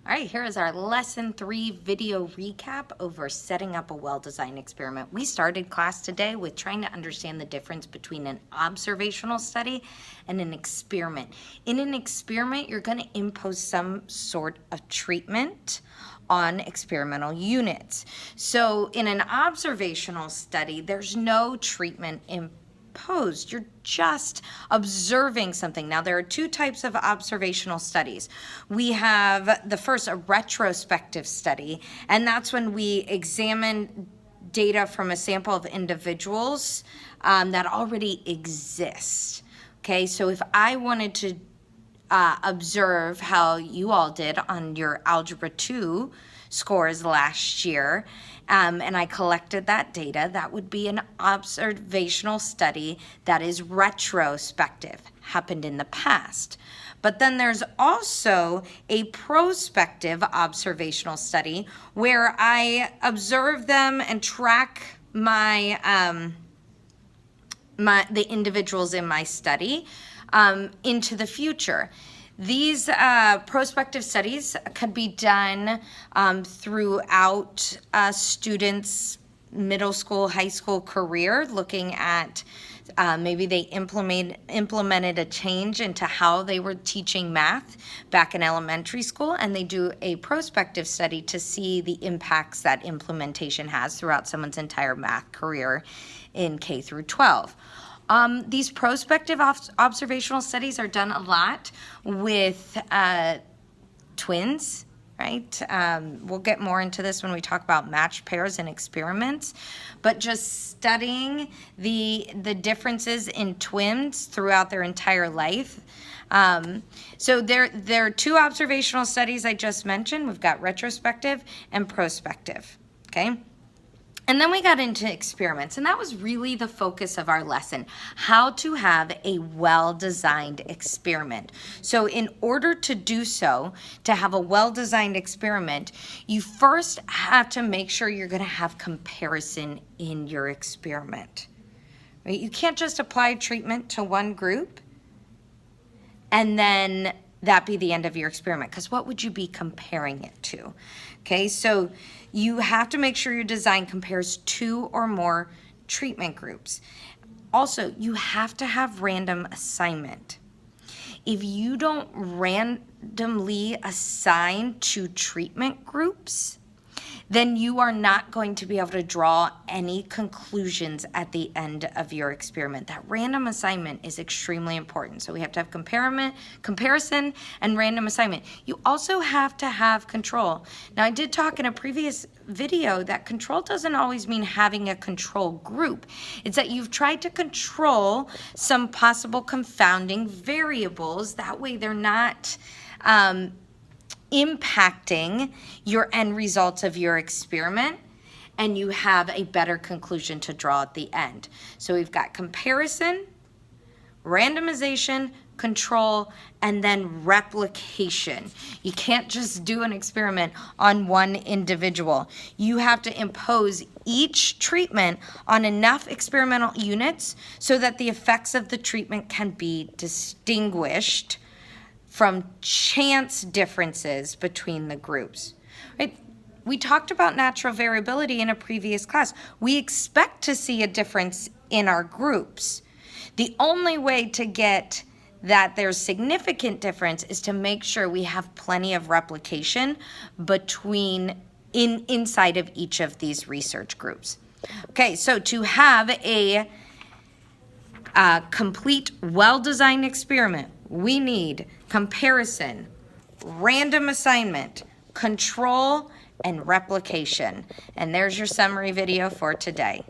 All right, here is our lesson 3 video recap over setting up a well-designed experiment. We started class today with trying to understand the difference between an observational study and an experiment. In an experiment, you're going to impose some sort of treatment on experimental units. So in an observational study, there's no treatment imposed. You're just observing something. Now, there are two types of observational studies. We have the first, a retrospective study, and that's when we examine data from a sample of individuals that already exist. Okay, so if I wanted to observe how you all did on your Algebra 2 scores last year, and I collected that data, that would be an observational study that is retrospective, happened in the past. But then there's also a prospective observational study where I observe them and track my the individuals in my study into the future. These prospective studies could be done throughout a student's middle school, high school career, looking at maybe they implemented a change into how they were teaching math back in elementary school, and they do a prospective study to see the impacts that implementation has throughout someone's entire math career in K through 12. These prospective observational studies are done a lot with twins, right? We'll get more into this when we talk about matched pairs and experiments, but just studying the differences in twins throughout their entire life. So there are two observational studies I just mentioned. We've got retrospective and prospective, okay? And then we got into experiments, and that was really the focus of our lesson, how to have a well-designed experiment. So in order to do so, to have a well-designed experiment, you first have to make sure you're going to have comparison in your experiment. Right? You can't just apply treatment to one group and then that be the end of your experiment, because what would you be comparing it to? Okay, so you have to make sure your design compares 2 or more treatment groups. Also, you have to have random assignment. If you don't randomly assign 2 treatment groups, then you are not going to be able to draw any conclusions at the end of your experiment. That random assignment is extremely important. So we have to have comparison and random assignment. You also have to have control. Now, I did talk in a previous video that control doesn't always mean having a control group. It's that you've tried to control some possible confounding variables. That way they're not impacting your end results of your experiment, and you have a better conclusion to draw at the end. So we've got comparison, randomization, control, and then replication. You can't just do an experiment on one individual. You have to impose each treatment on enough experimental units so that the effects of the treatment can be distinguished from chance differences between the groups, right? We talked about natural variability in a previous class. We expect to see a difference in our groups. The only way to get that there's significant difference is to make sure we have plenty of replication inside of each of these research groups. Okay, so to have a complete, well-designed experiment, we need comparison, random assignment, control, and replication. And there's your summary video for today.